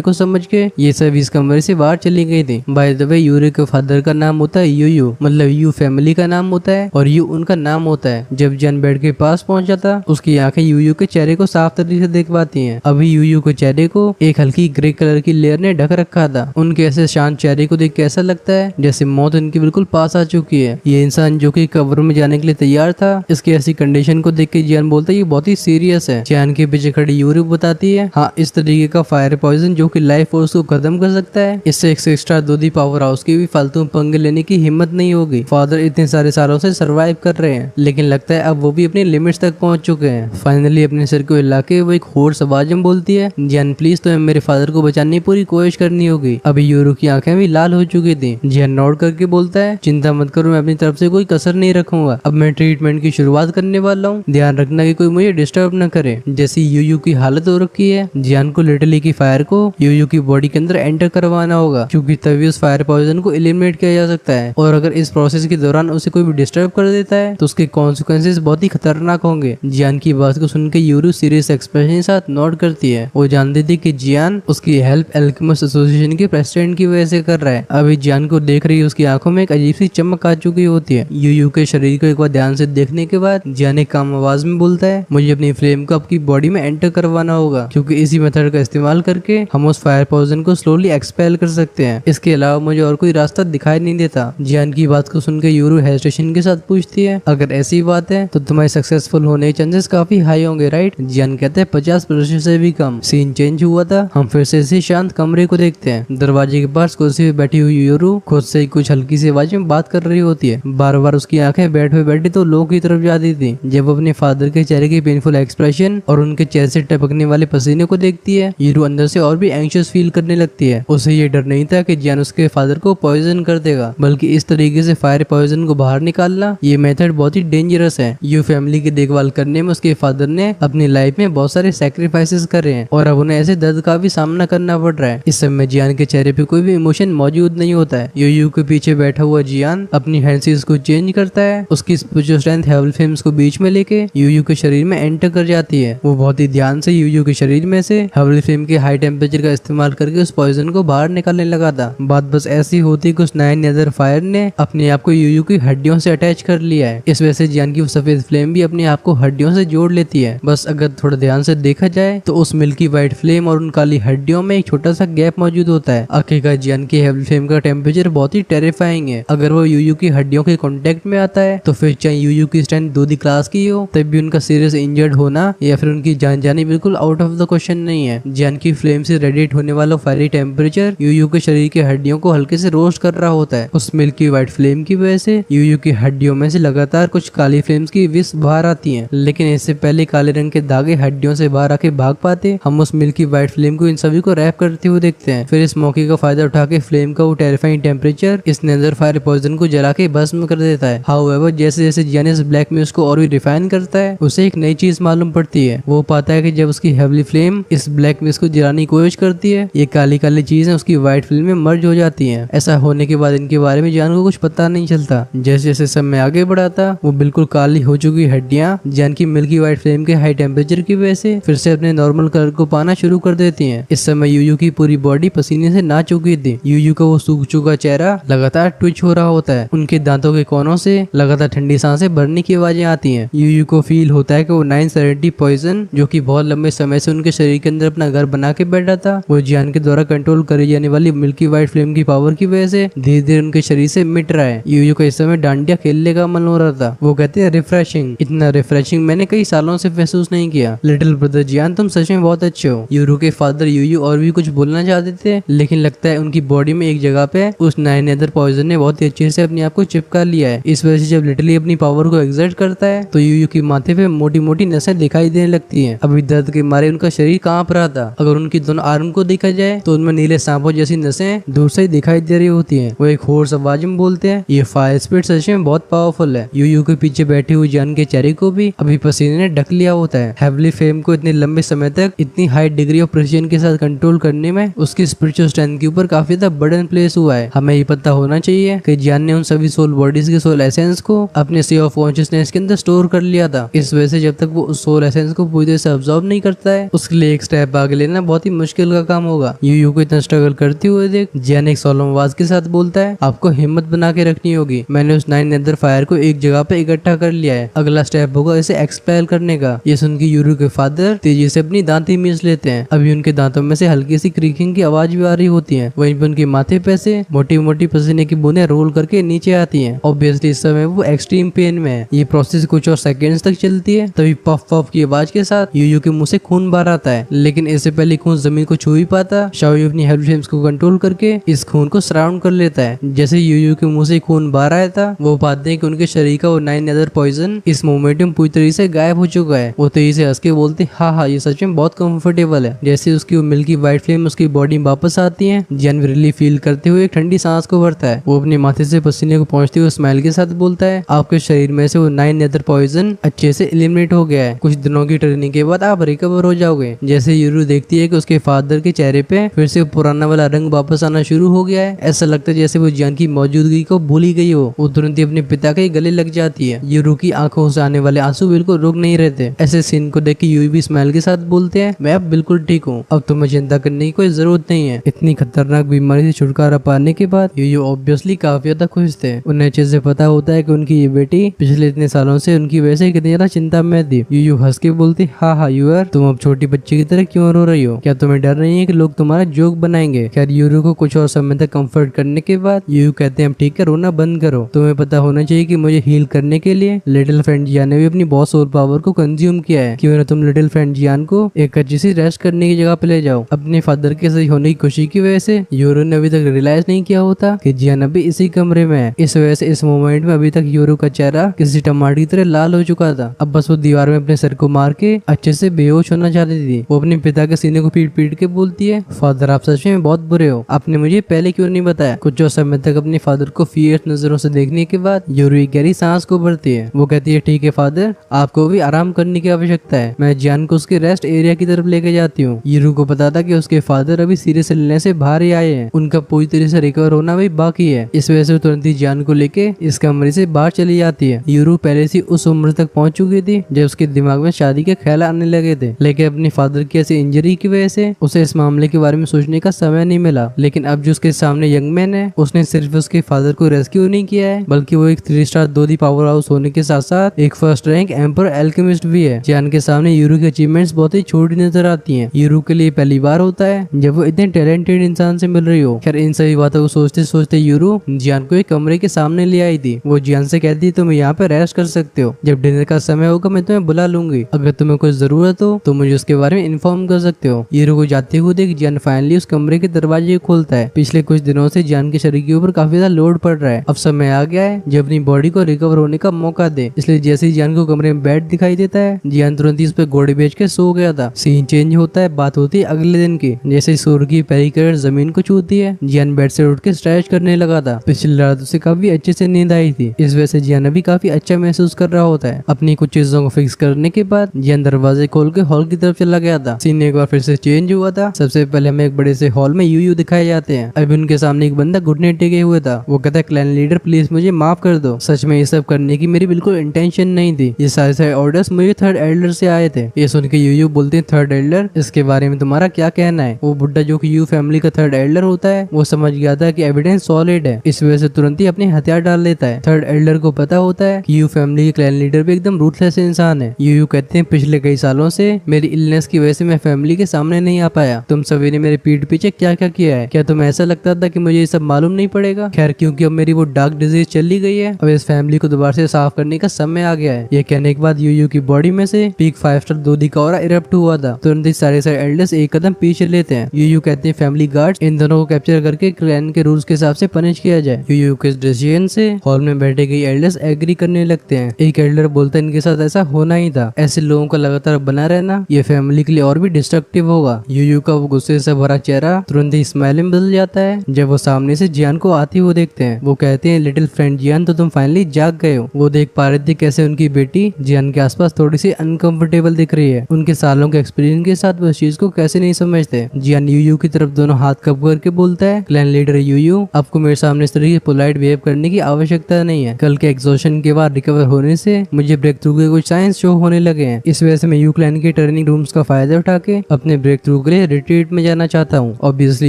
को समझ के ये सभी इस कमरे से बाहर चली गई थी। बाय द वे यूरू के फादर का नाम होता है यू, मतलब यू फैमिली का नाम होता है और यू उनका नाम होता है। जब जियान बेड के पास पहुंच जाता उसकी आंखें यू के चेहरे को साफ तरीके से देख पाती हैं। अभी यू के चेहरे को एक हल्की ग्रे कलर की लेयर ने ढक रखा था। उनके ऐसे शांत चेहरे को देख के ऐसा लगता है जैसे मौत उनकी बिल्कुल पास आ चुकी है। ये इंसान जो कि कब्र में जाने के लिए तैयार था, इसकी ऐसी कंडीशन को देख के जियान बोलता है ये बहुत ही सीरियस है। जियान के पीछे खड़ी यूरी बताती है हाँ, इस तरीके का फायर पॉइजन जो कि लाइफ फोर्स को खत्म कर सकता है, इससे एक एक्स्ट्रा दूधी पावर हाउस की भी फालतू पंगे लेने की हिम्मत नहीं होगी। फादर इतने सारे सालों से सरवाइव कर रहे हैं, लेकिन लगता है अब वो भी अपनी लिमिट्स तक पहुंच चुके हैं। फाइनली अपने सिर को हिला के वो एक होर्स आवाज में बोलती है जियान प्लीज तुम्हें मेरे फादर को बचाने की पूरी कोशिश करनी होगी। अभी यूरो की आंखें भी लाल हो चुकी थी। जियान नोट करके बोलता है चिंता मत करो, मैं अपनी तरफ से कोई कसर नहीं रखूंगा। अब मैं ट्रीटमेंट की शुरुआत करने वाला हूँ, ध्यान रखना कि कोई मुझे डिस्टर्ब न करे। जैसी यू की हालत हो रखी है, जियान को लिटरली की फायर को यू की बॉडी के अंदर एंटर करवाना होगा, क्योंकि तभी उस फायर पॉइजन को एलिमिनेट किया जा सकता है। और अगर इस प्रोसेस के दौरान उसे कोई भी डिस्टर्ब कर देता है तो उसके कॉन्सिक्वेंसेस बहुत ही खतरनाक होंगे। जियान की बात को सुनकर यूरू सीरियस एक्सप्रेशन के साथ नोट करती है। वो जानती थी कि जियान उसकी हेल्प एल्केमिस्ट एसोसिएशन के प्रेसिडेंट की वजह से कर रहा है। अभी जियान को देख रही उसकी आंखों में एक अजीब सी चमक आ चुकी होती है। यू के शरीर को एक बार ध्यान से देखने के बाद जियान एक काम आवाज में बोलता है मुझे अपनी फ्लेम को आपकी बॉडी में एंटर करवाना होगा, क्योंकि इसी मेथड का इस्तेमाल करके हम उस फायर पॉइजन को स्लोली एक्सपेल कर सकते हैं। इसके अलावा मुझे और कोई रास्ता दिखाई नहीं देता। जियान की बात को सुनकर यूरू हेजिटेशन के साथ पूछती है अगर ऐसी बात है तो तुम्हारे सक्सेसफुल होने के चांसेस काफी हाई होंगे राइट? जियान कहते हैं 50% से भी कम। सीन चेंज हुआ था, हम फिर से इसी शांत कमरे को देखते हैं। दरवाजे के पास कुर्सी पे बैठी हुई यूरू खुद से कुछ हल्की सी आवाज में बात कर रही होती है। बार बार उसकी आंखें बैठी तो लोगों की तरफ जाती थी। जब अपने फादर के चेहरे के पेनफुल एक्सप्रेशन और उनके चेहरे से टपकने वाले पसीने को देखती है, यूरू अंदर से और भी एंग्शियस फील करने लगती है। उसे ये डर नहीं था कि जियान उसके फादर को पॉइजन कर देगा, बल्कि इस तरीके से फायर पॉइजन को बाहर निकालना ये मेथड बहुत ही डेंजरस है। यू फैमिली की देखभाल करने में उसके फादर ने अपनी लाइफ में बहुत सारे सैक्रिफाइसेस करे हैं और अब उन्हें ऐसे दर्द का भी सामना करना पड़ रहा है। इस समय जियान के चेहरे पे कोई भी इमोशन मौजूद नहीं होता है। यू के पीछे बैठा हुआ जियान अपनी हैंडसीज को चेंज करता है। उसकी स्पिरिचुअल स्ट्रेंथ हेवल फ्लेम्स को बीच में लेके यू के शरीर में एंटर कर जाती है। वो बहुत ही ध्यान से यू के शरीर में से हेवल फ्लेम के हाई टेम्परेचर का इस्तेमाल करके उस पॉइजन को बाहर निकालने लगा था। बात बस ऐसी होती कि उस नए नेदर फायर ने अपने आप को यू की हड्डियों से अटैच कर लिया है। इस वजह से जियान की वो सफेद फ्लेम भी अपने आप को हड्डियों से जोड़ लेती है। बस अगर थोड़ा ध्यान से देखा जाए तो उस मिल्की व्हाइट फ्लेम और उन काली हड्डियों में एक छोटा सा गैप मौजूद होता है। आखिरकार जियान की हेवल फ्लेम का टेम्परेचर बहुत ही टेरिफाइंग है। अगर वो यू की हड्डियों के कांटेक्ट में आता है तो फिर चाहे यू की स्ट्रेंथ दूधी क्लास की हो तब भी उनका सीरियस इंजर्ड होना या फिर उनकी जान जानी बिल्कुल आउट ऑफ द क्वेश्चन नहीं है। जियान की फ्लेम से रेडिएट होने वाला फायरी टेम्परेचर यू के शरीर के हड्डियों को हल्के से रोस्ट कर रहा होता है। उस मिल्की व्हाइट फ्लेम की वजह से यू की हड्डियों में से लगातार कुछ काली फ्लेम्स की विस बाहर आती हैं, लेकिन इससे पहले काले रंग के धागे हड्डियों से बाहर आके भाग पाते हम उस मिल्की व्हाइट फ्लेम को इन सभी को रैप करते हुए देखते हैं। फिर इस मौके का फायदा उठा के फ्लेम का वो टेरिफाइंग टेम्परेचर इस नेदर फायर पॉइजन को जला के भस्म कर देता है। हाउएवर जैसे जैसे जियान इस ब्लैक म्यूज को और भी रिफाइन करता है उसे एक नई चीज मालूम पड़ती है। वो पाता है कि जब उसकी हेवली फ्लेम इस ब्लैक म्यूज को जलाने की कोशिश करती है, ये काली काली चीजें उसकी व्हाइट फ्लेम में मर्ज हो जाती हैं। ऐसा होने के बाद इनके बारे में जियान को कुछ पता नहीं चलता। जैसे जैसे समय आगे बढ़ा था वो बिल्कुल काली हो चुकी हड्डियां जियान की मिल्की व्हाइट फ्लेम के हाई टेम्परेचर की वजह से फिर से अपने नॉर्मल कलर को पाना शुरू कर देती हैं। इस समय यू की पूरी बॉडी पसीने से ना चुकी थी। यू का वो सूख चुका चेहरा लगातार ट्विच हो रहा होता है। उनके दांतों के कोनों से लगातार ठंडी सांसें भरने की आवाजें आती हैं। यू को फील होता है कि वो 970 पॉइजन जो कि बहुत लंबे समय से उनके शरीर के अंदर अपना घर बना के बैठा था, वो जियान के द्वारा कंट्रोल करी जाने वाली मिल्की व्हाइट फ्लेम की पावर की वजह से धीरे धीरे उनके शरीर से मिट रहा है। यू को इस समय डांडिया खेलने का मन हो रहा था। वो कहते हैं रिफ्रेशिंग, इतना रिफ्रेशिंग मैंने कई सालों से महसूस नहीं किया। लिटिल ब्रदर जियान तुम सच में बहुत अच्छे हो। यूरू के फादर यू और भी कुछ बोलना चाहते थे, लेकिन लगता है उनकी बॉडी में एक जगह पे उस नए नेदर पॉइजन ने बहुत ही अच्छे से अपने आप को चिपका लिया है। इस वजह से जब लिटरली अपनी पावर को एक्सर्ट करता है तो यू की माथे पे मोटी मोटी नसें दिखाई देने लगती हैं। अभी दर्द के मारे उनका शरीर कांप रहा था। अगर उनकी दोनों आर्म को देखा जाए तो उनमें नीले सांपों जैसी नसें दूर से ही दिखाई दे रही होती हैं। वो एक होर्स आवाज में बोलते हैं ये फायर स्पिरिट सच में बहुत पावरफुल है। यू के पीछे बैठी हुई जियान के चेहरे को भी अभी पसीने ने ढक लिया होता है। हेवली फ्लेम को इतने लंबे समय तक इतनी हाई डिग्री ऑफ प्रिसीजन के साथ कंट्रोल करने में उसकी स्पिरिचुअल स्ट्रेंथ के ऊपर काफी ज्यादा बर्डन प्लेस हुआ है। हमें ये पता होना चाहिए कि जियान ने उन सभी सोल बॉडीज के सोल एसेंस को अपने सी ऑफ कॉन्शियसनेस के अंदर स्टोर कर लिया था। इस वजह से जब तक वो उस सोल एसेंस को पूरी तरह से अब्सॉर्ब नहीं करता है उसके लिए एक स्टेप आगे लेना बहुत ही मुश्किल का काम होगा। यूयू को इतना स्ट्रगल करते हुए देख जियान एक सोलम आवाज के साथ बोलता है, आपको हिम्मत बना के रखनी होगी। मैंने उस 9 नेदर फायर को एक जगह पे इकट्ठा कर लिया है, अगला स्टेप होगा इसे एक्सपेल करने का। ये सुन के यूरू के फादर तेजी से अपनी दांती मीस लेते हैं। अभी उनके दांतों में से हल्की सी क्रीकिंग की आवाज भी आ रही होती है। वहीं पे उनके माथे पे से मोटी मोटी पसीने की बूंदें रोल करके नीचे आती हैं। ऑब्वियसली इस समय वो एक्सट्रीम पेन में है। ये प्रोसेस कुछ और सेकंड्स तक चलती है। तभी पफ पफ की आवाज के साथ यूयू के मुंह से खून बाहर आता है, लेकिन इससे पहले खून जमीन को छू ही पाता, शाओयू अपनी हेल्प फ्लेम्स को कंट्रोल करके इस खून को सराउंड कर लेता है। जैसे यूयू के मुंह से खून बाहर आया था, वो पाते हैं कि उनके शरीर का वो 9 नेदर पॉइजन इस मोमेंट में पूरी तरीके से गायब हो चुका है। वो तेजी से हंस के बोलते, हाँ ये सच में बहुत कंफर्टेबल है। जैसे उसकी वो मिल्की व्हाइट फ्लेम उसकी बॉडी में वापस आती है, जियान रिलीफ फील करते हुए एक ठंडी सांस को भरता है। वो अपने माथे से पसीने को पहुंचते हुए स्माइल के साथ बोलता है, आपके शरीर में से वो 9 नेदर पॉइजन अच्छे से एलिमिनेट हो गया है। कुछ दिनों की ट्रेनिंग के बाद आप रिकवर हो जाओगे। जैसे यूरू देखती है कि उसके फादर के चेहरे पे फिर से पुराना वाला रंग वापस आना शुरू हो गया है, ऐसा लगता है जैसे वो जियान की मौजूदगी को भूल ही गई हो। वो तुरंत ही अपने पिता के गले लग जाती है। यूरू की आंखों से आने वाले आंसू बिल्कुल रुक नहीं रहते। ऐसे सीन को देख के यूयू भी स्माइल के साथ बोलते हैं, मैं अब बिल्कुल ठीक हूँ, अब तुम्हें चिंता करने की कोई जरूरत नहीं है। इतनी खतरनाक बीमारी से छुटकारा पाने के बाद यूयू ऑब्वियसली काफी ज्यादा खुश थे। उन्हें अच्छे से पता होता है कि उनकी ये बेटी पिछले इतने सालों से उनकी वजह से कितनी ज्यादा चिंता में थी। यूयू हंस के बोलती, हाँ यूर, तुम अब छोटी बच्ची की तरह क्यों रो रही हो? क्या तुम्हें डर नहीं है कि लोग तुम्हारा जोक बनाएंगे? खैर यूरू को कुछ और समय तक कंफर्ट करने के बाद यूयू कहते हैं, ठीक है रोना बंद करो। तुम्हें पता होना चाहिए कि मुझे हील करने के लिए लिटिल फ्रेंड जियान ने भी अपनी बहुत सोल पावर को कंज्यूम किया है। क्यों ना तुम लिटिल फ्रेंड जियान को एक अच्छी सी रेस्ट करने की जगह पे ले जाओ। अपने फादर के सही होने की खुशी की वजह से यूरू ने अभी तक रियलाइज नहीं किया होता कि जियान अभी इसी कमरे में है। इस वजह से इस मोमेंट में अभी तक यूरू का चेहरा किसी टमाटर की तरह लाल हो चुका था। अब बस वो दीवार में अपने सर को मार के अच्छे से बेहोश होना चाहती थी। वो अपने पिता के सीने को पीट पीट के बोलती है, फादर आप सच में बहुत बुरे हो, आपने मुझे पहले क्यों नहीं बताया? कुछ और समय तक अपने फादर को फियर्स नजरों से देखने के बाद यूरू एक गहरी सांस को भरती है। वो कहती है, ठीक है फादर, आपको भी आराम करने की आवश्यकता है, मैं जियान को उसके रेस्ट एरिया की तरफ लेके जाती हूँ। यूरू को पता था कि उसके फादर अभी सीरियस लेने से बाहर ही आए हैं, उनका पूरी तरह से रिकवर होना भी बाकी है। इस वजह से तुरंत ही जियान को लेके इस कमरे से बाहर चली जाती है। यूरू पहले से उस उम्र तक पहुंच चुकी थी जब उसके दिमाग में शादी के ख्याल आने लगे थे, लेकिन अपने फादर की ऐसी इंजरी की वजह से उसे इस मामले के बारे में सोचने का समय नहीं मिला। लेकिन अब जो उसके सामने यंग मैन है, उसने सिर्फ उसके फादर को रेस्क्यू नहीं किया है, बल्कि वो एक 3 स्टार 2D पावर हाउस होने के साथ साथ एक फर्स्ट रैंक एम्पर एल्केमिस्ट भी है। जियान के सामने यूरू की अचीवमेंट्स बहुत ही छोटी नजर आती हैं। यूरू के लिए पहली बार होता है जब वो इतने टैलेंटेड इंसान से मिल रही हो। खैर इन सभी बातों को सोचते सोचते यूरू जियान को एक कमरे के सामने ले आई थी। वो जियान से कहती, तुम यहाँ पे रेस्ट कर सकते हो, जब डिनर का समय होगा मैं तुम्हें बुला लूंगी, अगर तुम्हें कोई जरूरत हो तो मुझे उसके बारे में इन्फॉर्म कर सकते हो। यूरू को जाते हुए देख जियान फाइनली उस कमरे के दरवाजे को खोलता है। पिछले कुछ दिनों से जियान के शरीर के ऊपर काफी ज्यादा लोड पड़ रहा है। अब समय आ गया है जब अपनी बॉडी को रिकवर होने का मौका दे। इसलिए जैसे ही जियान को कमरे में बेड दिखाई देता है, जियान तुरंत ही उस पर घोड़े बेच के सो गया था। सीन चेंज होता है, बात होती है अगले दिन की। जैसे सूर्य की पहली किरण जमीन को छूती है, जियान बेड से उठ के स्ट्रेच करने लगा था। पिछली रात उसे काफी अच्छे से नींद आई थी, इस वजह से जियान अभी काफी अच्छा महसूस कर रहा होता है। अपनी कुछ चीजों को फिक्स करने के बाद जियान दरवाजे खोल के हॉल की तरफ चला गया था। सीन एक बार फिर से चेंज हुआ था। सबसे पहले हमें एक बड़े से हॉल में यूयू दिखाए जाते हैं। अभी उनके सामने एक बंदा घुटने टेके हुए था। वो कहता है, क्लैन लीडर प्लीज मुझे माफ कर दो, सच में ये सब करने की मेरी बिल्कुल इंटेंशन नहीं थी। ये सारे ऑर्डर्स मुझे थर्ड एल्डर से आए थे। ये सुन के यूयू बोलते हैं, थर्ड एल्डर, इसके बारे में तुम्हारा क्या कहना है? वो बुड्ढा जो कि यू फैमिली का थर्ड एल्डर होता है, वो समझ गया था कि एविडेंस सॉलिड है, इस वजह से तुरंत ही अपने हथियार डाल लेता है। थर्ड एल्डर को पता होता है कि यू फैमिली के क्लैन लीडर भी एकदम रूथलेस इंसान है। यूयू कहते हैं, पिछले कई सालों से मेरी इलनेस की वजह से मैं फैमिली के सामने नहीं आ पाया। तुम सभी ने मेरे पीठ पीछे क्या क्या किया है? क्या तुम्हें ऐसा लगता था कि मुझे ये सब मालूम नहीं पड़ेगा? खैर क्योंकि अब मेरी वो डार्क डिजीज चली गई है, अब इस फैमिली को दोबारा से साफ करने का समय आ गया है। ये कहने के बाद यूयू की बॉडी में से पीक 5 स्टार 2D का ऑरा इरप्ट हुआ था। तुरंत ही सारे एल्डर्स एक कदम पीछे लेते हैं। यूयू कहते हैं, फैमिली गार्ड्स, इन दोनों को कैप्चर करके क्लैन के रूल्स के हिसाब से पनिश किया जाए। यूयू के डिसीजन से हॉल में बैठे कई एल्डर्स एग्री करने लगते हैं। एक एल्डर बोलता है, इनके साथ ऐसा होना ही था, ऐसे लोगों का लगातार बना रहना ये फैमिली के लिए और भी डिस्ट्रक्टिव होगा। यूयू का वो गुस्से से भरा चेहरा तुरंत ही स्माइल में बदल जाता है जब वो सामने से जियान को आती हुए देखते हैं। वो कहते हैं, लिटिल फ्रेंड जियान, तो तुम फाइनली जाग गए हो। वो देख पा रहे थे कैसे उनकी बेटी जियान के आसपास थोड़ी सी अनकंफर्टेबल दिख रही है। उनके सालों के एक्सपीरियंस के साथ वो इस चीज को कैसे नहीं समझते। जियान यूयू की तरफ दोनों हाथ कप करके बोलता है, क्लैन लीडर यूयू, आपको मेरे सामने इस तरह की पोलाइट बिहेव करने की आवश्यकता नहीं है। कल के एग्जॉशन के बाद रिकवर होने से मुझे ब्रेक थ्रू के कुछ साइंस शो होने लगे हैं, इस वजह से मैं यू क्लैन की टर्निंग ट्रेनिंग रूम्स का फायदा उठा के अपने ब्रेक थ्रू के लिए रिट्रीट में जाना चाहता हूँ। ऑब्वियसली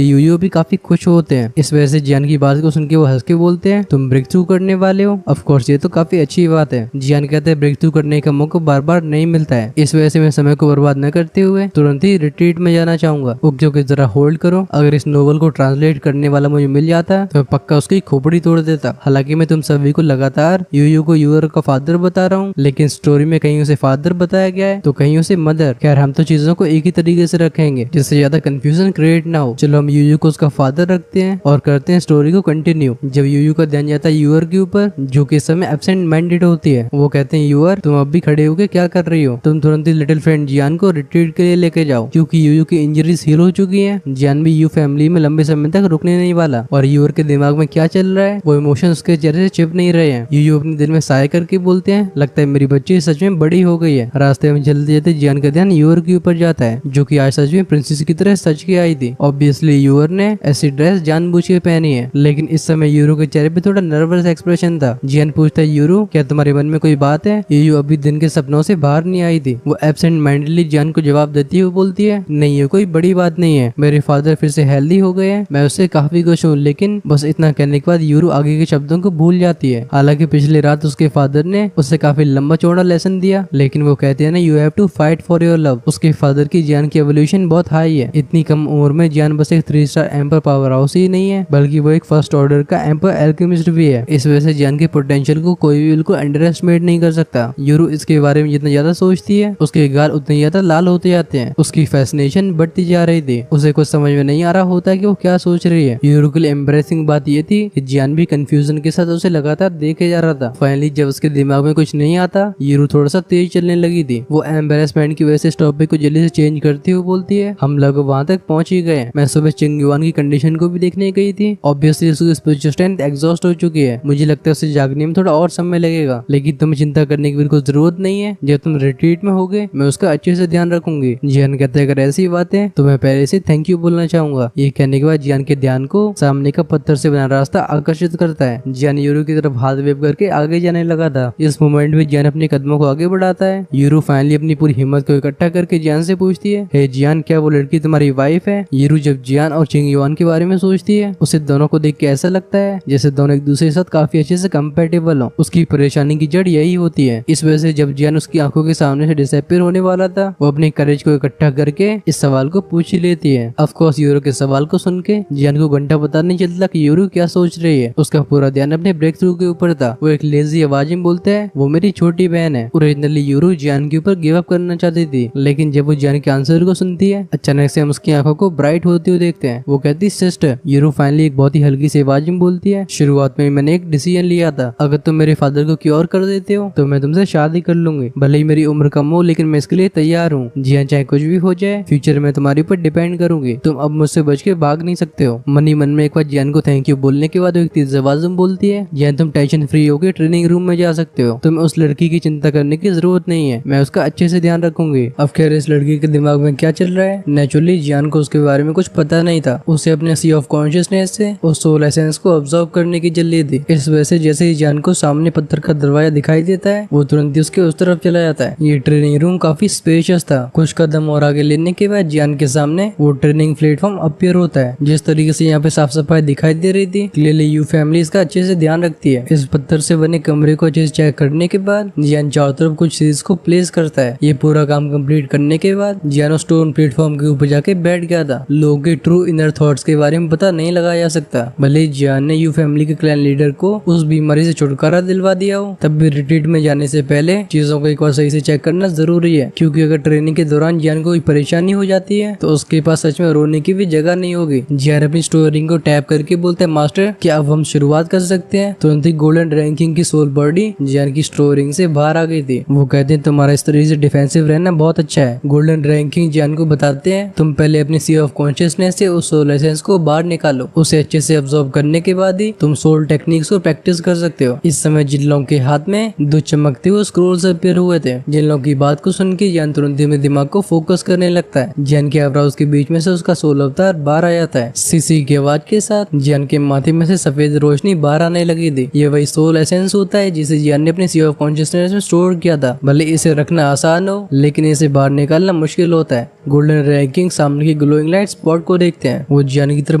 यूयू भी काफी खुश होते हैं। इस वजह से जियान की बात को सुन के वो हंस के बोलते हैं तुम ब्रेक थ्रू करने वाले हो। ऑफ कोर्स ये तो काफी अच्छी बात है। जियान कहते हैं ब्रेक थ्रू करने का मौका बार बार नहीं मिलता है, इस वजह से मैं समय को बर्बाद न करते हुए तुरंत ही रिट्रीट में जाना चाहूंगा। ओके ओके जरा होल्ड करो, अगर इस नोवेल को ट्रांसलेट करने वाला मुझे मिल जाता तो मैं पक्का उसकी खोपड़ी तोड़ देता। हालांकि मैं तुम सभी को लगातार यूयू को यूर का फादर बता रहा हूँ, लेकिन स्टोरी में कहीं उसे फादर बताया गया है तो कहीं उसे मदर। खैर हम तो चीजों को एक ही तरीके से रखेंगे जिससे ज्यादा कंफ्यूजन क्रिएट ना हो। चलो हम यूयू को उसका फादर रखते हैं और करते हैं स्टोरी को कंटिन्यू। जब यूयू का ध्यान जाता है यूर के ऊपर जो कि इस समय एब्सेंट माइंडेड होती है, वो कहते हैं यूर तुम अब भी खड़े होके क्या कर रही हो, तुम तुरंत ही लिटिल फ्रेंड जियान को रिट्रीट के लिए लेके जाओ क्योंकि यूयू की इंजरीज हील हो चुकी है। जियान भी यू फैमिली में लंबे समय तक रुकने नहीं वाला और यूर के दिमाग में क्या चल रहा है वो इमोशन उसके चेहरे से छिप नहीं रहे हैं। यूयू अपने दिल में साय करके बोलते हैं लगता है मेरी बच्ची सच में बड़ी हो गई है। रास्ते में चलते जाते जियान का ध्यान यूर के ऊपर जाता है जो कि आज सच में प्रिंसेस की तरह सच के आई थी। ऑब्वियसली यूर ने ऐसी ड्रेस जानबूझ के पहनी है, लेकिन इस समय यूरो के चेहरे पे थोड़ा नर्वस एक्सप्रेशन था। जियान पूछता है यूरो क्या तुम्हारे मन में कोई बात है? यूयू अभी दिन के सपनों से बाहर नहीं आई थी। वो एब्सेंट माइंडली जियान को जवाब देती है, वो बोलती है नहीं ये कोई बड़ी बात नहीं है, मेरे फादर फिर से हेल्दी हो गए हैं, मैं उससे काफी खुश हूँ। लेकिन बस इतना कहने के बाद यूरो आगे के शब्दों को भूल जाती है। हालांकि पिछली रात उसके फादर ने उसे काफी लंबा चौड़ा लेसन दिया, लेकिन वो कहते हैं ना you have to fight for your love. उसके फादर की जियान की एवोल्यूशन बहुत हाई है। इतनी कम उम्र में जियान बस एक 3 स्टार एम्पर पावर हाउस ही नहीं है बल्कि वो एक फर्स्ट ऑर्डर का एम्पर एल्केमिस्ट भी है। इस वजह से जियान के पोटेंशियल को कोई भी बिल्कुल अंडर एस्टिमेट नहीं कर सकता। यूरो इसके बारे में जितना ज्यादा सोचती है उसके गाल उतने ज्यादा लाल होते जाते हैं। उसकी फैसिनेशन बढ़ती जा रही थी। उसे कुछ समझ में नहीं आ रहा होता कि वो क्या सोच रही है। यूरो के लिए एम्बरेसिंग बात ये थी कि जियान भी कंफ्यूजन के साथ उसे लगातार देखे जा रहा था। फाइनली जब उसके दिमाग में कुछ नहीं आता यूरो थोड़ा सा तेज चलने लगी थी। वो एम्बेरसमेंट की वजह से इस टॉपिक को जल्दी से चेंज करती हुई बोलती है हम लोग वहाँ तक पहुंच ही गए। मैं सुबह चिंगयुआन की कंडीशन को भी देखने गई थी। ऑब्वियसली उसकी स्पिरिचुअल स्ट्रेंथ एग्जॉस्ट हो चुकी है। मुझे लगता है उसे जागने में थोड़ा और समय लगेगा, लेकिन तुम्हें चिंता करने की बिल्कुल जरूरत नहीं है। जब तुम रिट्रीट में होगे मैं उसका अच्छे से ध्यान रखूंगी। जियान कहते हैं अगर ऐसी बात है तो मैं पहले से थैंक यू बोलना चाहूंगा। ये कहने के बाद जियान के ध्यान को सामने का पत्थर से बना रास्ता आकर्षित करता है। जियान यूरो की तरफ हाथ वेव करके आगे जाने लगा था। इस मोमेंट में जियान अपने कदमों को आगे बढ़ाता है। यूरो फाइनली अपनी पूरी हिम्मत को इकट्ठा करके जियान से पूछती है हे जियान क्या वो लड़की तुम्हारी वाइफ है? यूरो जब जियान और चिंगयुआन के बारे में सोचती है उसे दोनों को देख के ऐसा लगता है जैसे दोनों एक दूसरे के साथ काफी अच्छे से कंपेटेबल हो। उसकी परेशानी की जड़ यही होती है। इस वजह से जब जियान उसकी आंखों के सामने से डिसअपीयर होने वाला था वो अपने करेज को इकट्ठा करके इस सवाल को पूछ ही लेती है। ऑफ कोर्स यूरो के सवाल को सुन के जियान को घंटा पता नहीं चलता कि यूरो क्या सोच रही है। उसका पूरा ध्यान अपने ब्रेक थ्रू के ऊपर था। वो एक लेजी आवाज में बोलता है वो मेरी छोटी बहन है। ओरिजिनली यूरो जियान के ऊपर गिव अप करना चाहती थी, लेकिन जब वो जियान के आंसर को सुनती है अचानक से हम उसकी आंखों को ब्राइट होती हुई देखते हैं। वो कहती सिस्टर। यूरो फाइनली एक बहुत ही हल्की सी आवाज में बोलती है शुरुआत में मैंने एक डिसीजन लिया था, अगर तुम मेरे फादर को क्योर कर देते हो तो मैं तुमसे शादी कर लूंगी। भले ही मेरी उम्र कम हो लेकिन मैं इसके लिए तैयार हूँ। जियान चाहे कुछ भी हो जाए फ्यूचर में तुम्हारे ऊपर डिपेंड करूंगी। तुम अब मुझसे बच के भाग नहीं सकते हो। मनी मन में एक बार जियान को थैंक यू बोलने के बाद वो एक तेज आवाज में बोलती है जियान तुम टेंशन फ्री होकर ट्रेनिंग रूम में जा सकते हो। तुम्हें उस लड़की की चिंता करने की जरूरत नहीं है, मैं उसका अच्छे से ध्यान रखूंगी। अब खैर इस लड़की के दिमाग में क्या चल रहा है, नेचुरली जियान को उसके बारे में कुछ पता नहीं था। उसे अपने सी ऑफ कॉन्शियसनेस से उस सोल एसेंस को ऑब्जर्व करने की जल्दी थी। इस वजह से जैसे ही जियान को सामने पत्थर का दरवाजा दिखाई देता है वो तुरंत ही उसके उस तरफ चला जाता है। ये ट्रेनिंग रूम काफी स्पेशियस था। कुछ कदम और आगे लेने के बाद जियान के सामने वो ट्रेनिंग प्लेटफॉर्म अपीयर होता है। जिस तरीके से यहाँ पे साफ सफाई दिखाई दे रही थी क्लियरली यू फैमिली इसका अच्छे से ध्यान रखती है। इस पत्थर से बने कमरे को अच्छे से चेक करने के बाद जियान चारों तरफ कुछ चीज को प्लेस करता है। ये पूरा काम कंप्लीट करने के बाद जियान स्टोन प्लेटफॉर्म के ऊपर जाके बैठ गया था। लोगों के ट्रू इनर थॉट्स के बारे में पता नहीं लगाया जा सकता। भले जियान ने यू फैमिली के क्लैन लीडर को उस बीमारी से छुटकारा दिलवा दिया हो, तब भी रिट्रीट में जाने से पहले चीजों को एक बार सही से चेक करना जरूरी है, क्योंकि अगर ट्रेनिंग के दौरान जियान को कोई परेशानी हो जाती है तो उसके पास सच में रोने की भी जगह नहीं होगी। जियान अपनी स्टोरिंग को टैप करके बोलते हैं मास्टर क्या अब हम शुरुआत कर सकते हैं? तुरंत ही गोल्डन रैंकिंग की सोल बॉडी जियान की स्टोरिंग से बाहर आ गई थी। वो कहते हैं तुम्हारा इस तरीके से डिफेंसिव रहना बहुत अच्छा है। गोल्डन रैंकिंग जियान को बताते हैं तुम पहले अपने सी ऑफ कॉन्शियसनेस से उस सोल एसेंस को बाहर निकालो। उसे अच्छे से अब्सॉर्ब करने के बाद ही तुम सोल टेक्निक्स को प्रैक्टिस कर सकते हो। इस समय जिन लोगों के हाथ में दो चमकते हुए स्क्रोल्स अपीयर हुए थे, जिन लोगों की बात को सुन के जियान तुरंत ही दिमाग को फोकस करने लगता है। जियान के आईब्रोज के बीच में से उसका सोल अवतार बाहर आ जाता है। सीसी की आवाज के साथ जियान के माथे में से सफेद रोशनी बाहर आने लगी थी। ये वही सोल एसेंस होता है जिसे जियान ने अपने सी ऑफ कॉन्शियसनेस में स्टोर किया था। भले इसे रखना आसान हो लेकिन इसे से बाहर निकालना मुश्किल होता है। गोल्डन रैंकिंग सामने की ग्लोइंग लाइट स्पॉट को देखते हैं। वो जियान की तरफ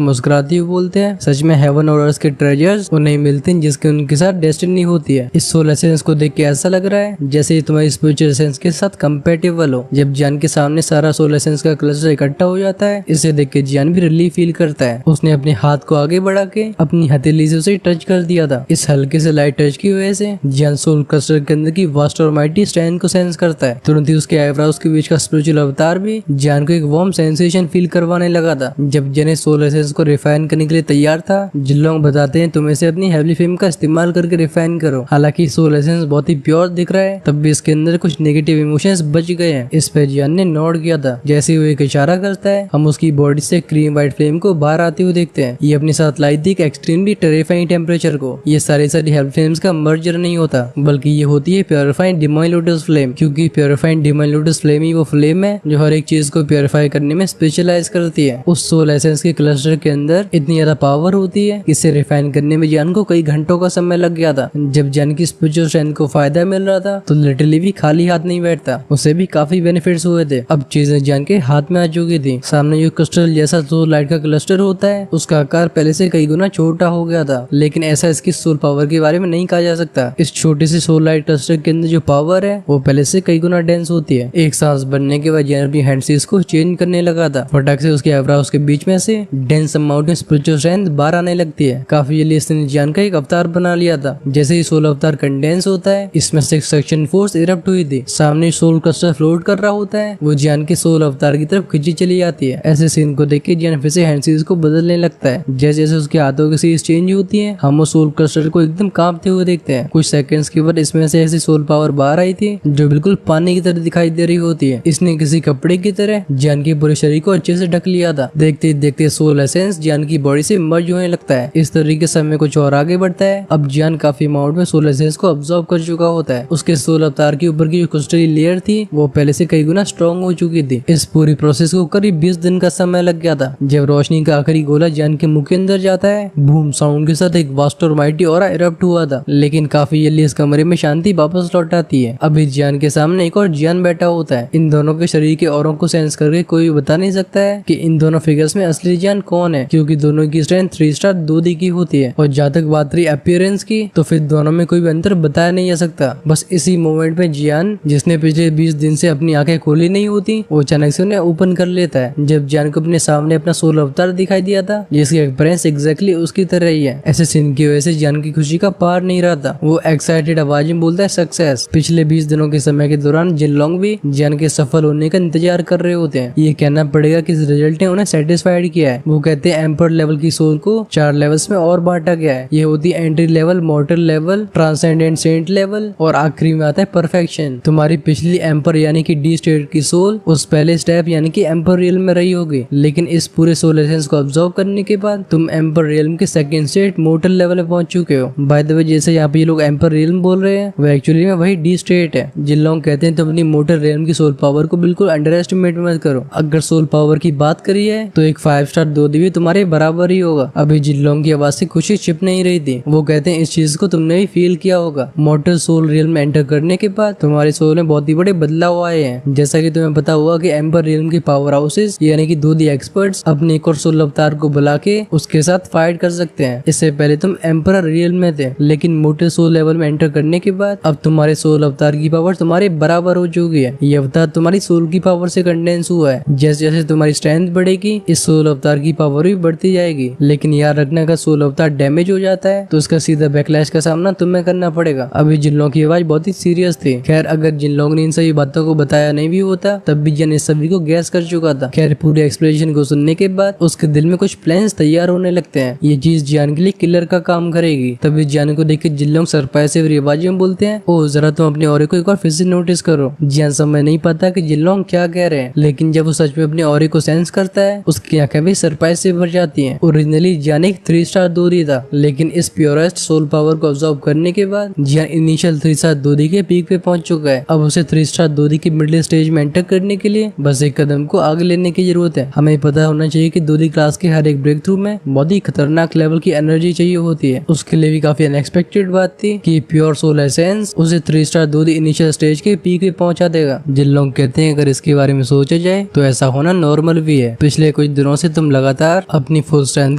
मुस्कुराते हुए बोलते हैं, सच में हेवन और अर्थ के ट्रेजर्स वो नहीं मिलते जिसके उनके साथ डेस्टिनी होती है। इस सोल एसेंस को देख के ऐसा लग रहा है जैसे ये तुम्हारी स्पिरिचुअल एसेंस के साथ कंपेटेबल हो। जब जियान के सामने सारा सोल एसेंस का क्लस्टर इकट्ठा हो जाता है, इसे देख के जियान भी रिलीफ फील करता है। उसने अपने हाथ को आगे बढ़ा के अपनी हथेली से उसे टच कर दिया था। इस हल्के से लाइट टच की वजह से जियान सोल क्लस्टर के अंदर की वास्ट और माइटी स्ट्रेंथ को सेंस करता है। तुरंत ही उसके आईब्रोज के बीच का स्पिरिचुअल अवतार भी जियान को एक वार्म सेंसेशन फील करवाने लगा था। जब जियान सोल एसेंस को रिफाइन करने के लिए तैयार था, जिनलोंग बताते हैं तुम इसे अपनी हेवली फेम का इस्तेमाल करके रिफाइन करो। हालांकि सोल एसेंस बहुत ही प्योर दिख रहा है, तब भी इसके अंदर कुछ नेगेटिव इमोशंस बच गए हैं। इस पे जियान ने नोट किया था। जैसे ही वो एक इशारा करता है, हम उसकी बॉडी से क्रीम व्हाइट फ्लेम को बाहर आते हुए देखते हैं। ये अपने साथ लाई थी एक एक्सट्रीमली टेरिफाइंग टेम्परेचर को। ये सारी हेल्प फ्लेम्स का मर्जर नहीं होता, बल्कि ये होती है प्योरिफाइंग डिवाइन लोटस फ्लेम। क्योंकि प्योरिफाइंग डिवाइन लोटस फ्लेम ही वो फ्लेम है जो हर एक चीज को प्योरीफाई करने में स्पेशलाइज करती है। उस सोल एसेंस के क्लस्टर के अंदर इतनी ज्यादा पावर होती है, इसे रिफाइन करने में जियान को कई घंटों का समय लग गया था। जब जियान की स्पिरिचुअल स्ट्रेंथ को फायदा मिल रहा था, तो लिटरली भी खाली हाथ नहीं बैठता, उसे भी काफी बेनिफिट्स हुए थे। अब चीजें जियान के हाथ में आ चुकी थी। सामने जो क्रिस्टल जैसा सोल लाइट का क्लस्टर होता है, उसका आकार पहले से कई गुना छोटा हो गया था, लेकिन ऐसा इसकी सोल पावर के बारे में नहीं कहा जा सकता। इस छोटे से सोल लाइट क्लस्टर के अंदर जो पावर है, वो पहले से कई गुना डेंस होती है। एक सांस बनने के बाद जियान अपनी हैंडसीज को चेंज करने लगा था। फटाक से उसके आईब्रोज के बीच में से डेंस अमाउंट में स्पिरिचुअल स्ट्रेंथ बाहर आने लगती है। काफी जल्दी इसने जियान का एक अवतार बना लिया था। जैसे ही सोल अवतार कंडेंस होता है, इसमें से सक्शन फोर्स इरप्ट हुई थी। सामने सोल क्लस्टर फ्लोट कर रहा होता है, वो जियान के सोल अवतार की तरफ खींची चली जाती है। ऐसे सीन को देख के जियान फिर से हैंडसीज को बदलने लगता है। जैसे जैसे उसके हाथों की सीज चेंज होती है, हम वो सोल क्लस्टर को एकदम कांपते हुए देखते हैं। कुछ सेकंड्स के बाद इसमें से ऐसी सोल पावर बाहर आई थी जो बिल्कुल पानी की तरह दिखाई दे रही होती है। इसने किसी कपड़े की तरह जियान के पूरे शरीर को अच्छे से ढक लिया था। देखते देखते सोल एसेंस जियान की बॉडी से मर्ज होने लगता है। इस तरीके से हमें कुछ और आगे बढ़ता है। अब जियान काफी अमाउंट में सोल एसेंस को अब्सॉर्ब कर चुका होता है। उसके सोल अवतार के ऊपर की जो क्रिस्टली लेयर थी, वो पहले से कई गुना स्ट्रॉन्ग हो चुकी थी। इस पूरी प्रोसेस को करीब 20 दिन का समय लग गया था। जब रोशनी का आखिरी गोला जियान के मुंह के अंदर जाता है, बूम साउंड के साथ एक वास्ट और माइटी ऑरा इरप्ट हुआ था। लेकिन काफी जल्दी इस कमरे में शांति वापस लौट आती है। अभी जियान के सामने एक और जियान बैठा होता है। इन दोनों के शरीर के औरों को सेंस करके कोई बता नहीं सकता है कि इन दोनों फिगर्स में असली जियान कौन है, क्योंकि दोनों की स्ट्रेंथ 3 स्टार 2D की होती है। और जहाँ तक बात रही अपीयरेंस की, तो फिर दोनों में कोई भी अंतर बताया नहीं जा सकता। बस इसी मोमेंट में जियान, जिसने पिछले 20 दिन से अपनी आंखें खोली नहीं होती, वो अचानक से उन्हें ओपन कर लेता है। जब जियान को अपने सामने अपना सोल अवतार दिखाई दिया था, जिसकी अपीयरेंस एग्जैक्टली उसकी तरह ही है। ऐसे सीन की वजह से जियान की खुशी का पार नहीं रहा था। वो एक्साइटेड आवाज में बोलता है, सक्सेस। पिछले 20 दिनों के समय के दौरान जिनलोंग भी जियान के सफल होने का इंतजार कर रहे होते हैं। ये कहना पड़ेगा कि इस रिजल्ट ने उन्हें सेटिस्फाइड किया है। वो कहते हैं एम्पर लेवल की सोल को 4 लेवल्स में और बांटा गया है। ये होती है entry level, mortal level, transcendent saint level, और आखिरी में आता है परफेक्शन। तुम्हारी पिछली एम्पर यानी कि डी स्टेट की सोल उस पहले स्टेप यानी कि एम्पर रियल्म में रही होगी, लेकिन इस पूरे सोल एसेंस को ऑब्जर्व करने के बाद तुम एम्पर रियल्म के सेकंड स्टेट मॉर्टल लेवल में पहुंच चुके हो। बाय द वे, जैसे यहाँ पे ये लोग एम्पर रियल्म बोल रहे हैं, वो एक्चुअली में वही डी स्टेट है। जिन लोग कहते हैं तुम अपनी मॉर्टल रियल्म की सोल पावर को बिल्कुल अंडर एस्टिमेट मत करो। अगर सोल पावर की बात करी है, तो एक 5 स्टार 2D भी तुम्हारे बराबर ही होगा। अभी जिनलोंग की आवाज से खुशी छिप नहीं रही थी। वो कहते हैं इस चीज को तुमने भी फील किया होगा। मॉर्टल सोल रियल्म में एंटर करने के बाद तुम्हारे सोल में बहुत ही बड़े बदलाव आए हैं। जैसा कि तुम्हें पता हुआ कि एम्पर रियल्म के पावर हाउसेस यानी कि 2D एक्सपर्ट्स अपने एक और सोल अवतार को बुला के उसके साथ फाइट कर सकते हैं। इससे पहले तुम एम्पर रियल्म में थे, लेकिन मॉर्टल सोल लेवल में एंटर करने के बाद अब तुम्हारे सोल अवतार की पावर तुम्हारे बराबर हो चुकी है। ये अवतार तुम्हारी सोल की पावर से कंडेंस हुआ है। जैसे जैसे तुम्हारी स्ट्रेंथ बढ़ेगी, इस सोल अवतार की पावर भी बढ़ती जाएगी। लेकिन याद रखना, का सोल अवतार डैमेज हो जाता है तो उसका सीधा बैकलैश का सामना तुम्हें करना पड़ेगा। अभी जिनलोंग की आवाज बहुत ही सीरियस थी। खैर, अगर जिनलोंग ने इन सभी बातों को बताया नहीं भी होता, तब भी जिन इस सभी को गैस कर चुका था। खैर, पूरे एक्सप्लेनेशन को सुनने के बाद उसके दिल में कुछ प्लान्स तैयार होने लगते हैं। ये चीज जियान के लिए किलर का काम करेगी। तभी जियान को देख के जिनलोंग सरप्राइज आवाज में बोलते हैं, ओ जरा तुम अपने ऑरे को एक बार फिर से नोटिस करो। जियान समय नहीं पता कि जिनलोंग क्या कह रहे हैं, लेकिन जब वो सच में अपने ऑरे को सेंस करता है, उसकी आंखें भी सरप्राइज से भर जाती हैं। ओरिजिनली जियान एक 3 स्टार 2D था, लेकिन इस प्योरेस्ट सोल पावर को ऑब्जर्व करने के बाद जियान इनिशियल 3 स्टार 2D के पीक पे पहुंच चुका है। अब उसे 3 स्टार 2D की मिडिल स्टेज में एंटर करने के लिए बस एक कदम को आगे लेने की जरूरत है। हमें पता होना चाहिए कि 2D क्लास के हर एक ब्रेक थ्रू में बहुत ही खतरनाक लेवल की एनर्जी चाहिए होती है। उसके लिए भी काफी अनएक्सपेक्टेड बात थी कि प्योर सोल एसेंस उसे 3 स्टार 2D इनिशियल स्टेज के पीक पे पहुंचा देगा। जिन लोग कहते हैं अगर इसके बारे में सोचा जाए तो ऐसा होना नॉर्मल भी है। पिछले कुछ दिनों से तुम लगातार अपनी फुल स्ट्रेंथ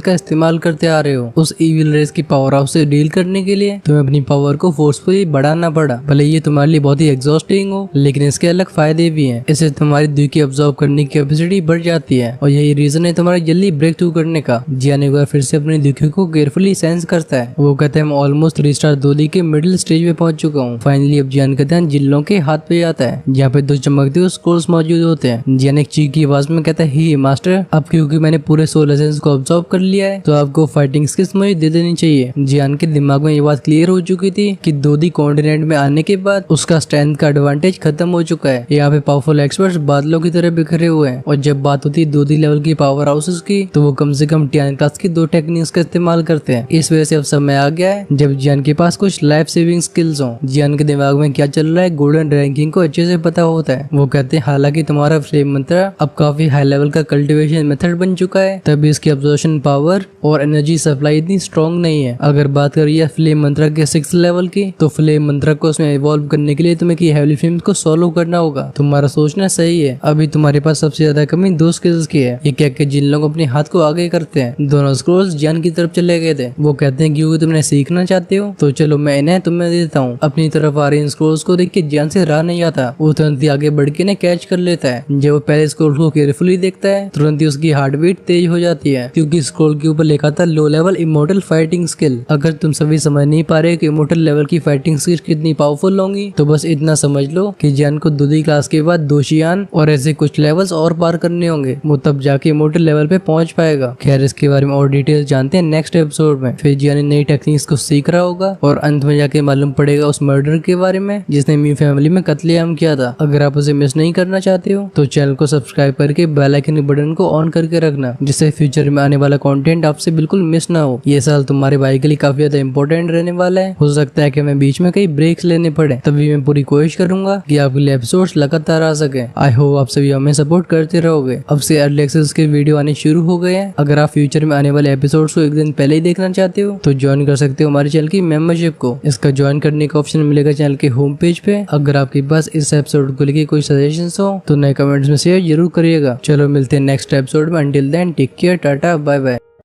का इस्तेमाल करते आ रहे हो। उस इविल रेस की पावर हाउस से डील करने के लिए तुम्हें अपनी पावर को फोर्सफुली बढ़ाना पड़ा। भले ये तुम्हारे लिए बहुत ही एग्जॉस्टिंग हो, लेकिन इसके अलग फायदे भी हैं। इससे तुम्हारी दुख की ऑब्जर्व करने की कैपेसिटी बढ़ जाती है और यही रीजन है तुम्हारे जल्दी ब्रेक थ्रू करने का। जियान एक बार फिर से अपनी दुखियों को केयरफुली सेंस करता है। वो कहते हैं मैं ऑलमोस्ट 3 स्टार दोली के मिडिल स्टेज पे पहुंच चुका हूँ। फाइनली अब जियान का ध्यान जिल्लों के हाथ पे जाता है जहाँ पे 2 चमकते हुए स्क्रोल्स मौजूद होते हैं। जियान एक चीख की आवाज में कहता है ही मास्टर, अब क्योंकि मैंने पूरे सोल एसेंस को ऑब्जर्व कर लिया है तो आपको फाइटिंग स्किल्स मुझे दे देनी चाहिए। जियान के दिमाग में ये बात क्लियर हो चुकी थी कि दोदी कॉन्टिनेंट में आने के बाद उसका स्ट्रेंथ का एडवांटेज खत्म हो चुका है। यहाँ पे पावरफुल एक्सपर्ट्स बादलों की तरह बिखरे हुए हैं और जब बात होती है दोदी लेवल की पावर हाउसेस की तो वो कम से कम टियान क्लास की 2 टेक्निक्स का इस्तेमाल करते हैं। इस वजह से अब समय आ गया है जब जियान के पास कुछ लाइफ सेविंग स्किल्स हो। जियान के दिमाग में क्या चल रहा है गोल्डन रैंकिंग को अच्छे से पता होता है। वो कहते हैं हालांकि तुम्हारा फ्लेम मंत्र अब काफी हाई लेवल का कल्टीवेशन मेथड बन चुका है, तभी इसकी अब्जॉर्प्शन पावर और एनर्जी सप्लाई इतनी स्ट्रॉन्ग नहीं है। अगर बात करिए फ्लेम मंत्र के 6th लेवल की तो फ्लेम मंत्र को उसमें इवॉल्व करने के लिए तुम्हें की हेवली फ्लेम को सॉल्व करना होगा। तुम्हारा सोचना सही है, अभी तुम्हारे पास सबसे ज्यादा कमी 2 स्किल्स की है। ये कह के जिन लोग अपने हाथ को आगे करते हैं दोनों स्क्रोल्स जियान की तरफ चले गए थे। वो कहते हैं क्योंकि तुमने सीखना चाहते हो तो चलो मैं इन्हें तुम्हें देता हूँ। अपनी तरफ आ रही इन स्क्रोल्स को देख के जियान से रहा नहीं आता। वो तुरंत ही आगे बढ़ के इन्हें कैच कर लेता है। जब वो पहले स्क्रोल को केयरफुली देखता है तुरंत ही उसकी हार्ट बीट तेज हो जाती है क्योंकि स्क्रोल के ऊपर लिखा था low level immortal fighting skill. अगर तुम सभी समझ नहीं पा रहे कि इमोर्टल लेवल की फाइटिंग स्किल कितनी पावरफुल होंगी तो बस इतना समझ लो कि जियान को दूधी क्लास के बाद दोशियान और ऐसे कुछ लेवल्स और पार करने होंगे। वो तब जाके इमोर्टल लेवल पे पहुंच पाएगा। खैर इसके बारे में और डिटेल जानते हैं नेक्स्ट एपिसोड में। फिर जियान नई टेक्निक्स को सीख रहा होगा और अंत में जाके मालूम पड़ेगा उस मर्डर के बारे में जिसने मी फैमिली में कत्लेआम किया था। अगर आप उसे मिस नहीं करना चाहते हो तो चैनल को सब्सक्राइब करके बेल आइकन बटन को ऑन करके रखना जिससे फ्यूचर में आने वाला कंटेंट आपसे बिल्कुल मिस ना हो। ये साल तुम्हारे भाई के लिए काफी ज्यादा इंपॉर्टेंट रहने वाला है। हो सकता है कि मैं बीच में कई ब्रेक्स लेने पड़े, तभी मैं पूरी कोशिश करूंगा कि आपके लिए एपिसोड्स लगातार आ सके। आई होप आप सभी हमें सपोर्ट करते रहोगे। अब से अर्ली एक्सेस के वीडियो आने शुरू हो गए हैं। अगर आप फ्यूचर में आने वाले एपिसोड्स को एक दिन पहले ही देखना चाहते हो तो ज्वाइन कर सकते हो हमारे चैनल की मेंबरशिप को। इसका ज्वाइन करने का ऑप्शन मिलेगा चैनल के होम पेज पे। अगर आपके पास इस एपिसोड को लेकर कोई सजेशंस हो तो नए कमेंट्स में शेयर जरूर करिएगा। चलो मिलते हैं नेक्स्ट एपिसोड में। Until then take care, tata, bye bye.